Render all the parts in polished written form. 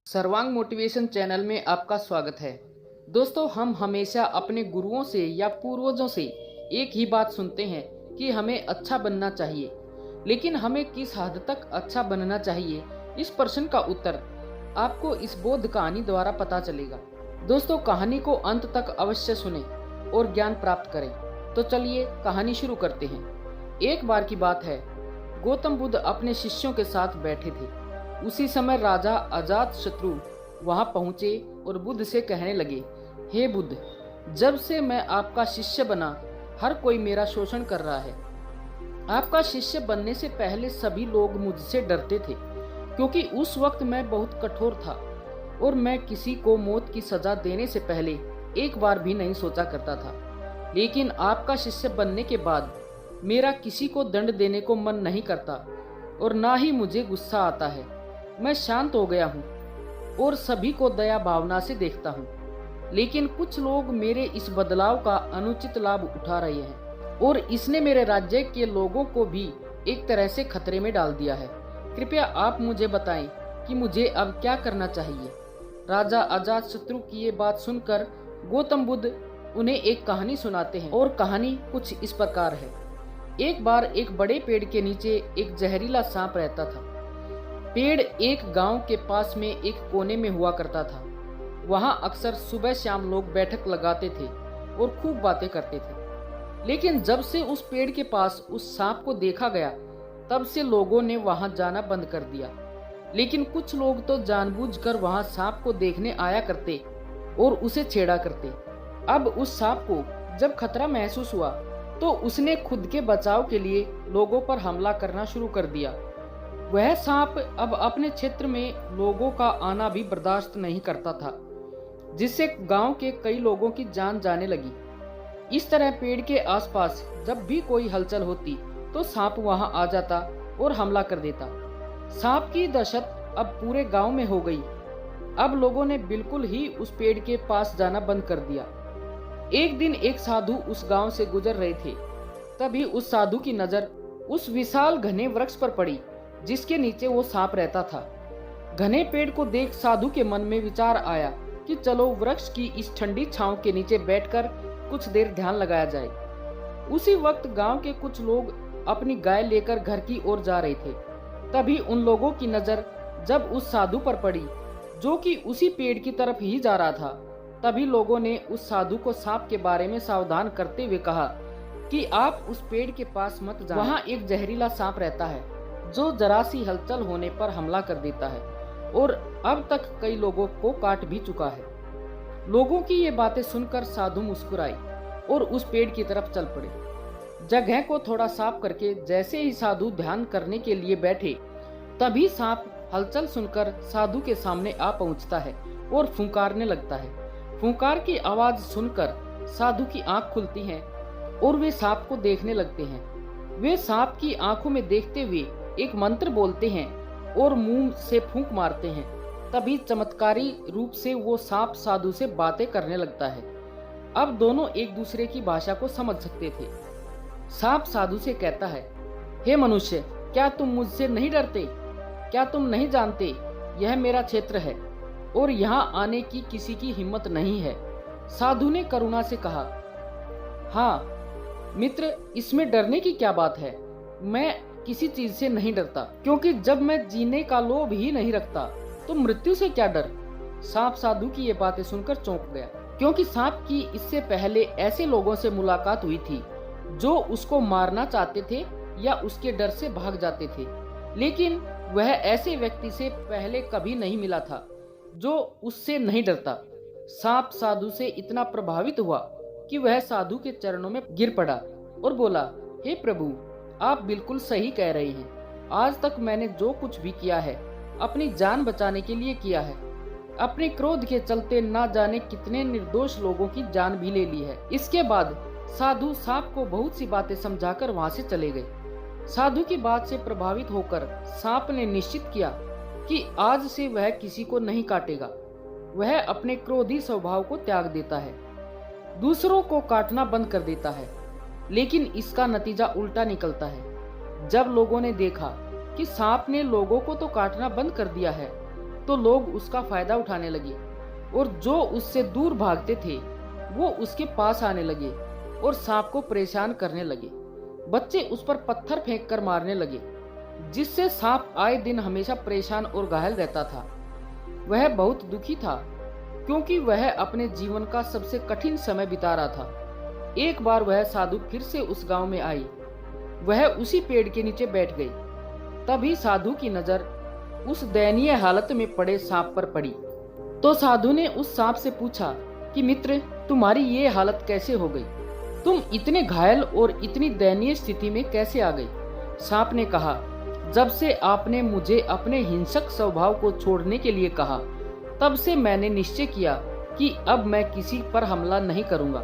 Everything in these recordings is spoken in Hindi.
सर्वांग मोटिवेशन चैनल में आपका स्वागत है। दोस्तों, हम हमेशा अपने गुरुओं से या पूर्वजों से एक ही बात सुनते हैं कि हमें अच्छा बनना चाहिए, लेकिन हमें किस हद तक अच्छा बनना चाहिए, इस प्रश्न का उत्तर आपको इस बोध कहानी द्वारा पता चलेगा। दोस्तों, कहानी को अंत तक अवश्य सुने और ज्ञान प्राप्त करें। तो चलिए कहानी शुरू करते हैं। एक बार की बात है, गौतम बुद्ध अपने शिष्यों के साथ बैठे थे। उसी समय राजा अजातशत्रु वहां पहुंचे और बुद्ध से कहने लगे, हे बुद्ध, जब से मैं आपका शिष्य बना, हर कोई मेरा शोषण कर रहा है। आपका शिष्य बनने से पहले सभी लोग मुझसे डरते थे, क्योंकि उस वक्त मैं बहुत कठोर था और मैं किसी को मौत की सजा देने से पहले एक बार भी नहीं सोचा करता था। लेकिन आपका शिष्य बनने के बाद मेरा किसी को दंड देने को मन नहीं करता और ना ही मुझे गुस्सा आता है। मैं शांत हो गया हूँ और सभी को दया भावना से देखता हूँ। लेकिन कुछ लोग मेरे इस बदलाव का अनुचित लाभ उठा रहे हैं और इसने मेरे राज्य के लोगों को भी एक तरह से खतरे में डाल दिया है। कृपया आप मुझे बताएं कि मुझे अब क्या करना चाहिए। राजा अजातशत्रु की ये बात सुनकर गौतम बुद्ध उन्हें एक कहानी सुनाते हैं और कहानी कुछ इस प्रकार है। एक बार एक बड़े पेड़ के नीचे एक जहरीला सांप रहता था। पेड़ एक गांव के पास में एक कोने में हुआ करता था। वहां अक्सर सुबह शाम लोग बैठक लगाते थे और खूब बातें करते थे। लेकिन जब से उस पेड़ के पास उस सांप को देखा गया, तब से लोगों ने वहां जाना बंद कर दिया। लेकिन कुछ लोग तो जानबूझकर वहां सांप को देखने आया करते और उसे छेड़ा करते। अब उस सांप को जब खतरा महसूस हुआ तो उसने खुद के बचाव के लिए लोगों पर हमला करना शुरू कर दिया। वह सांप अब अपने क्षेत्र में लोगों का आना भी बर्दाश्त नहीं करता था, जिससे गांव के कई लोगों की जान जाने लगी। इस तरह पेड़ के आसपास जब भी कोई हलचल होती तो सांप वहां आ जाता और हमला कर देता। सांप की दहशत अब पूरे गांव में हो गई। अब लोगों ने बिल्कुल ही उस पेड़ के पास जाना बंद कर दिया। एक दिन एक साधु उस गांव से गुजर रहे थे। तभी उस साधु की नजर उस विशाल घने वृक्ष पर पड़ी जिसके नीचे वो सांप रहता था। घने पेड़ को देख साधु के मन में विचार आया कि चलो वृक्ष की इस ठंडी छांव के नीचे बैठकर कुछ देर ध्यान लगाया जाए। उसी वक्त गांव के कुछ लोग अपनी गाय लेकर घर की ओर जा रहे थे। तभी उन लोगों की नजर जब उस साधु पर पड़ी, जो कि उसी पेड़ की तरफ ही जा रहा था, तभी लोगों ने उस साधु को सांप के बारे में सावधान करते हुए कहा कि आप उस पेड़ के पास मत जाना। वहां एक जहरीला सांप रहता है जो जरा सी हलचल होने पर हमला कर देता है और अब तक कई लोगों को काट भी चुका है। लोगों की ये बातें सुनकर साधु मुस्कुराए और उस पेड़ की तरफ चल पड़े। जगह को थोड़ा साफ करके जैसे ही साधु ध्यान करने के लिए बैठे, तभी सांप हलचल सुनकर साधु के सामने आ पहुंचता है और फुंकारने लगता है। फुंकार की आवाज सुनकर साधु की आंख खुलती है और वे सांप को देखने लगते हैं। वे सांप की आंखों में देखते हुए एक मंत्र बोलते हैं और मुंह से फूंक मारते हैं। तभी चमत्कारी रूप से वो सांप साधु से बातें करने लगता है। अब दोनों एक दूसरे की भाषा को समझ सकते थे। सांप साधु से कहता है, हे मनुष्य, क्या तुम मुझसे नहीं डरते? क्या तुम नहीं जानते यह मेरा क्षेत्र है और यहाँ आने की किसी की हिम्मत नहीं है? साधु ने करुणा से कहा, हाँ मित्र, इसमें डरने की क्या बात है? मैं किसी चीज से नहीं डरता, क्योंकि जब मैं जीने का लोभ ही नहीं रखता तो मृत्यु से क्या डर? सांप साधु की ये बातें सुनकर चौंक गया, क्योंकि सांप की इससे पहले ऐसे लोगों से मुलाकात हुई थी जो उसको मारना चाहते थे या उसके डर से भाग जाते थे, लेकिन वह ऐसे व्यक्ति से पहले कभी नहीं मिला था जो उससे नहीं डरता। सांप साधु से इतना प्रभावित हुआ कि वह साधु के चरणों में गिर पड़ा और बोला, हे प्रभु, आप बिल्कुल सही कह रहे हैं। आज तक मैंने जो कुछ भी किया है अपनी जान बचाने के लिए किया है। अपने क्रोध के चलते ना जाने कितने निर्दोष लोगों की जान भी ले ली है। इसके बाद साधु सांप को बहुत सी बातें समझाकर वहां से चले गए। साधु की बात से प्रभावित होकर सांप ने निश्चित किया कि आज से वह किसी को नहीं काटेगा। वह अपने क्रोधी स्वभाव को त्याग देता है, दूसरों को काटना बंद कर देता है। लेकिन इसका नतीजा उल्टा निकलता है। जब लोगों ने देखा कि सांप ने लोगों को तो काटना बंद कर दिया है, तो लोग उसका फायदा उठाने लगे और जो उससे दूर भागते थे वो उसके पास आने लगे और सांप को परेशान करने लगे। बच्चे उस पर पत्थर फेंक कर मारने लगे, जिससे सांप आए दिन हमेशा परेशान और घायल रहता था। वह बहुत दुखी था क्योंकि वह अपने जीवन का सबसे कठिन समय बिता रहा था। एक बार वह साधु फिर से उस गांव में आई। वह उसी पेड़ के नीचे बैठ गई। तभी साधु की नजर उस दयनीय हालत में पड़े सांप पर पड़ी। तो साधु ने उस सांप से पूछा कि मित्र, तुम्हारी ये हालत कैसे हो गई? तुम इतने घायल और इतनी दयनीय स्थिति में कैसे आ गई? सांप ने कहा, जब से आपने मुझे अपने हिंसक स्वभाव को छोड़ने के लिए कहा, तब से मैंने निश्चय किया कि अब मैं किसी पर हमला नहीं करूंगा।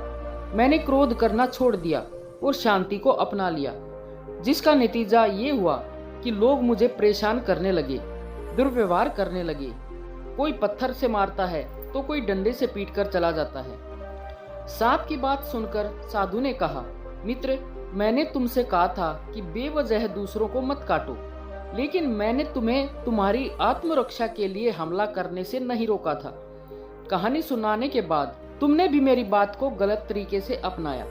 मैंने क्रोध करना छोड़ दिया और शांति को अपना लिया, जिसका नतीजा ये हुआ कि लोग मुझे परेशान करने लगे, दुर्व्यवहार करने लगे। कोई पत्थर से मारता है तो कोई डंडे से पीटकर चला जाता है। सांप की बात सुनकर साधु ने कहा, मित्र, मैंने तुमसे कहा था कि बेवजह दूसरों को मत काटो, लेकिन मैंने तुम्हें तुम्हारी आत्मरक्षा के लिए हमला करने से नहीं रोका था। कहानी सुनाने के बाद तुमने भी मेरी बात को गलत तरीके से अपनाया।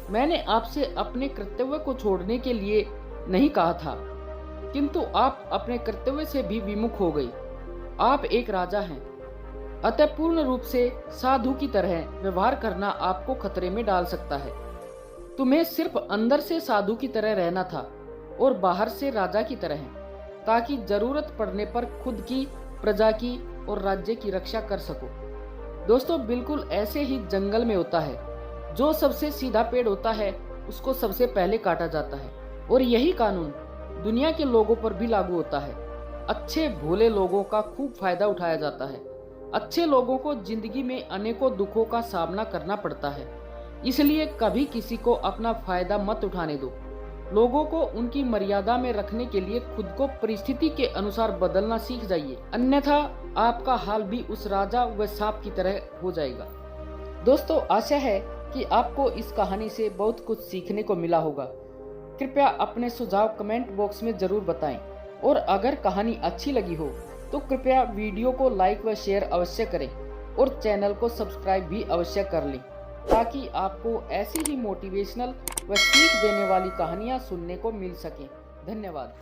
मैंने आपसे अपने कर्तव्य को छोड़ने के लिए नहीं कहा था, किंतु आप अपने कर्तव्य से भी विमुख हो गई। आप एक राजा हैं, अतः पूर्ण रूप से साधु की तरह व्यवहार करना आपको खतरे में डाल सकता है। तुम्हें सिर्फ अंदर से साधु की तरह रहना था और बाहर से राजा की तरह, ताकि जरूरत पड़ने पर खुद की, प्रजा की और राज्य की रक्षा कर सको। दोस्तों, बिल्कुल ऐसे ही जंगल में होता है। जो सबसे सीधा पेड़ होता है उसको सबसे पहले काटा जाता है, और यही कानून दुनिया के लोगों पर भी लागू होता है। अच्छे भोले लोगों का खूब फायदा उठाया जाता है। अच्छे लोगों को जिंदगी में अनेकों दुखों का सामना करना पड़ता है, इसलिए कभी किसी को अपना फायदा मत उठाने दो। लोगों को उनकी मर्यादा में रखने के लिए खुद को परिस्थिति के अनुसार बदलना सीख जाइए, अन्यथा आपका हाल भी उस राजा व सांप की तरह हो जाएगा। दोस्तों, आशा है कि आपको इस कहानी से बहुत कुछ सीखने को मिला होगा। कृपया अपने सुझाव कमेंट बॉक्स में जरूर बताएं, और अगर कहानी अच्छी लगी हो तो कृपया वीडियो को लाइक व शेयर अवश्य करें और चैनल को सब्सक्राइब भी अवश्य कर लें, ताकि आपको ऐसी ही मोटिवेशनल व सीख देने वाली कहानियाँ सुनने को मिल सकें। धन्यवाद।